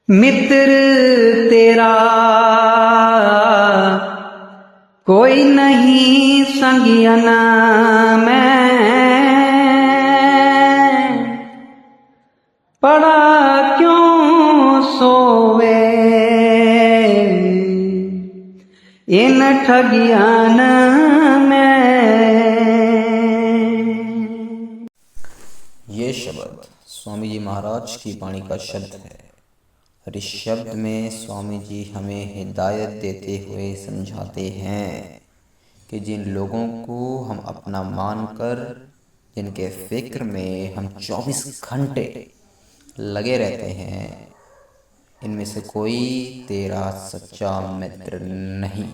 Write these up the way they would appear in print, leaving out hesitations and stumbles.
मित्र तेरा कोई नहीं संगियन में, पड़ा क्यों सोवे इन ठगियन में। ये शब्द स्वामी जी महाराज की वाणी का शब्द है और इस शब्द में स्वामी जी हमें हिदायत देते हुए समझाते हैं कि जिन लोगों को हम अपना मानकर, जिनके फिक्र में हम 24 घंटे लगे रहते हैं, इनमें से कोई तेरा सच्चा मित्र नहीं।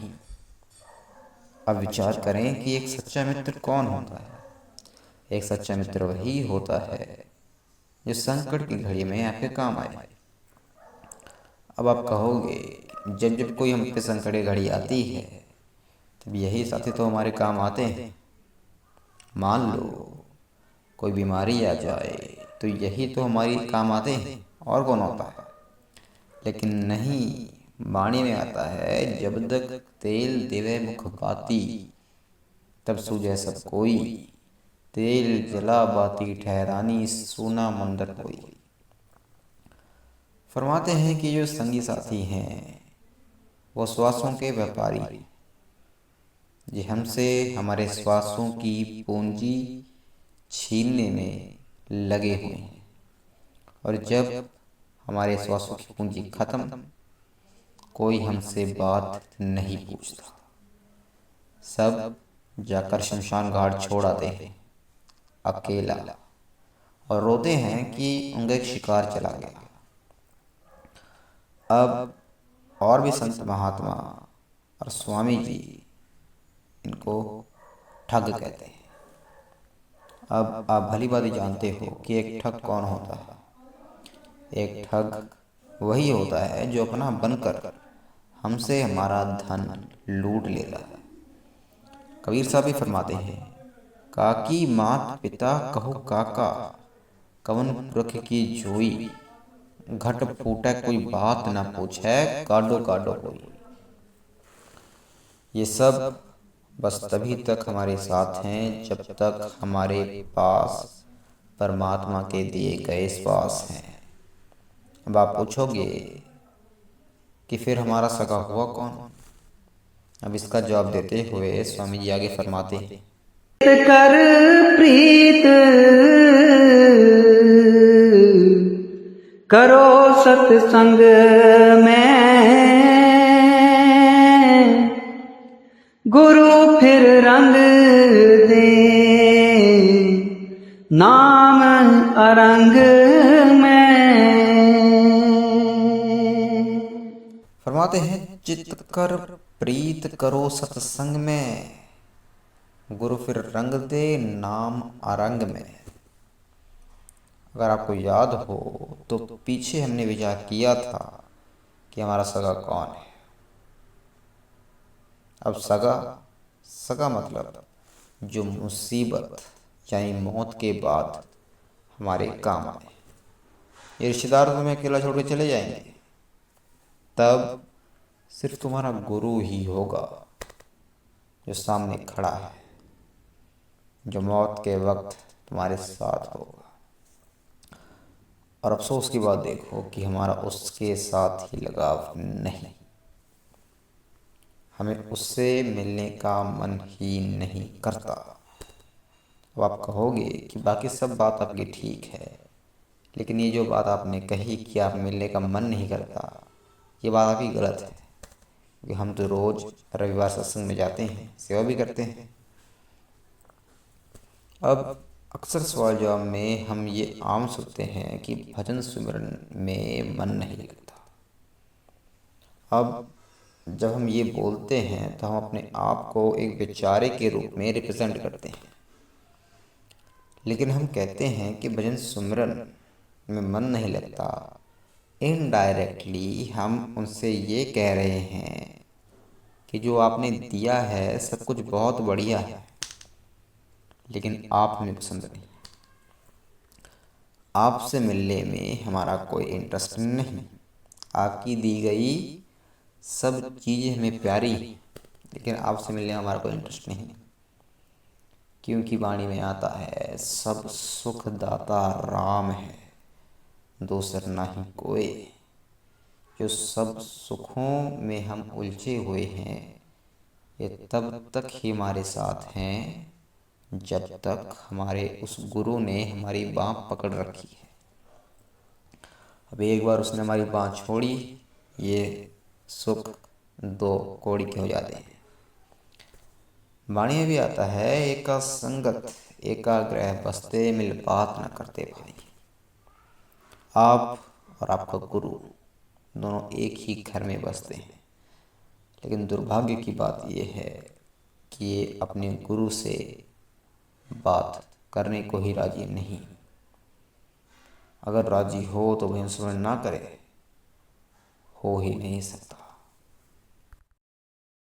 अब विचार करें कि एक सच्चा मित्र कौन होता है। एक सच्चा मित्र वही होता है जो संकट की घड़ी में आपके काम आए। अब आप कहोगे, जब जब कोई हम पे संकट की घड़ी आती है तब यही साथी तो हमारे काम आते हैं। मान लो कोई बीमारी आ जाए तो यही तो हमारी काम आते हैं, और कौन होता है। लेकिन नहीं, वाणी में आता है, जब तक तेल देवे मुख बाती तब सूझे सब कोई, तेल जला बाती ठहरानी सोना मंदर कोई। फरमाते हैं कि जो संगी साथी हैं वो श्वासों के व्यापारी, जो हमसे हमारे श्वासों की पूंजी छीनने में लगे हुए हैं, और जब हमारे श्वासों की पूंजी खत्म, कोई हमसे बात नहीं पूछता, सब जाकर शमशान घाट छोड़ आते हैं अकेला, और रोते हैं कि उनका एक शिकार चला गया। अब और भी संत महात्मा और स्वामी जी इनको ठग कहते हैं। अब आप भली भांति जानते हो कि एक ठग कौन होता है। एक ठग वही होता है जो अपना बनकर हमसे हमारा धन लूट लेता है। कबीर साहब भी फरमाते हैं, काकी मात पिता कहो काका, कवन पुरख की जोई, घट फूटे कोई बात न पूछे, काडो काडो होई। ये सब बस तभी तक हमारे साथ हैं जब तक हमारे पास परमात्मा के दिए गए श्वास हैं। अब आप पूछोगे कि फिर हमारा सगा हुआ कौन। अब इसका जवाब देते हुए स्वामी जी आगे फरमाते हैं, कर प्रीत करो सत्संग में, गुरु फिर रंग दे नाम अरंग में। फरमाते हैं, चित कर प्रीत करो सत्संग में, गुरु फिर रंग दे नाम अरंग में। अगर आपको याद हो तो पीछे हमने विचार किया था कि हमारा सगा कौन है। अब सगा, सगा मतलब जो मुसीबत यानी मौत के बाद हमारे काम आए। ये रिश्तेदार तुम्हें अकेला छोड़ के चले जाएंगे, तब सिर्फ तुम्हारा गुरु ही होगा जो सामने खड़ा है, जो मौत के वक्त तुम्हारे साथ होगा। और अफसोस की बात देखो कि हमारा उसके साथ ही लगाव नहीं, हमें उससे मिलने का मन ही नहीं करता। अब आप कहोगे कि बाकी सब बात आपकी ठीक है, लेकिन ये जो बात आपने कही कि आप मिलने का मन नहीं करता, ये बात आपकी गलत है। क्योंकि हम तो रोज़ रविवार सत्संग में जाते हैं, सेवा भी करते हैं। अब अक्सर सवाल जवाब में हम ये आम सुनते हैं कि भजन सुमिरन में मन नहीं लगता। अब जब हम ये बोलते हैं तो हम अपने आप को एक बेचारे के रूप में रिप्रेजेंट करते हैं, लेकिन हम कहते हैं कि भजन सुमिरन में मन नहीं लगता। इनडायरेक्टली हम उनसे ये कह रहे हैं कि जो आपने दिया है सब कुछ बहुत बढ़िया है, लेकिन आप हमें पसंद नहीं, आपसे मिलने में हमारा कोई इंटरेस्ट नहीं। आपकी दी गई सब चीज़ें हमें प्यारी, लेकिन आपसे मिलने का हमारा कोई इंटरेस्ट नहीं, क्योंकि वाणी में आता है सब सुख दाता राम है, दूसर नहीं कोई। जो सब सुखों में हम उलझे हुए हैं, ये तब तक ही हमारे साथ हैं जब तक हमारे उस गुरु ने हमारी बाँह पकड़ रखी है। अब एक बार उसने हमारी बाँह छोड़ी, ये सुख दो कौड़ी के हो जाते हैं। वाणी में भी आता है एका संगत एकाग्रह बसते मिल बात न करते भाई। आप और आपका गुरु दोनों एक ही घर में बसते हैं, लेकिन दुर्भाग्य की बात यह है कि ये अपने गुरु से बात करने को ही राजी नहीं। अगर राजी हो तो वह सुन ना करे, हो ही नहीं सकता।